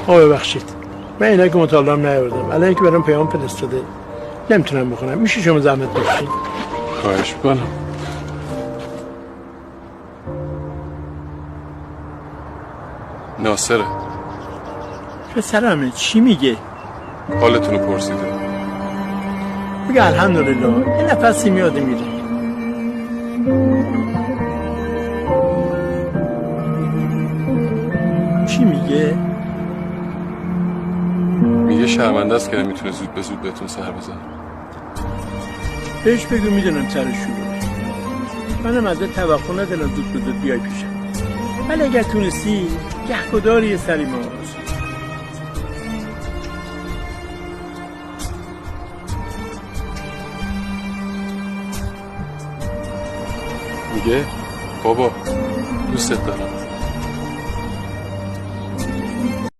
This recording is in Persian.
ببخشید من اینا که مطالعام نیاوردم الان که برام پیام فرستاده نمیتونم بخونم. میشه شما زحمت بکشید؟ خواهش میکنم. ناصره پسرمه چی میگه؟ حالتونو پرسیده. میگه الحمدلله یه نفسی میاده میره. چی میگه؟ میگه شرمنده است که نمیتونه زود به زود بهتون سر بزنه. بهش بگو میدونم سر شروع منم ازت توقع ندارم زود به زود بیای پیشم، ولی اگر تونستی گهگداری یه سری ما میگه بابا دوستت دارم.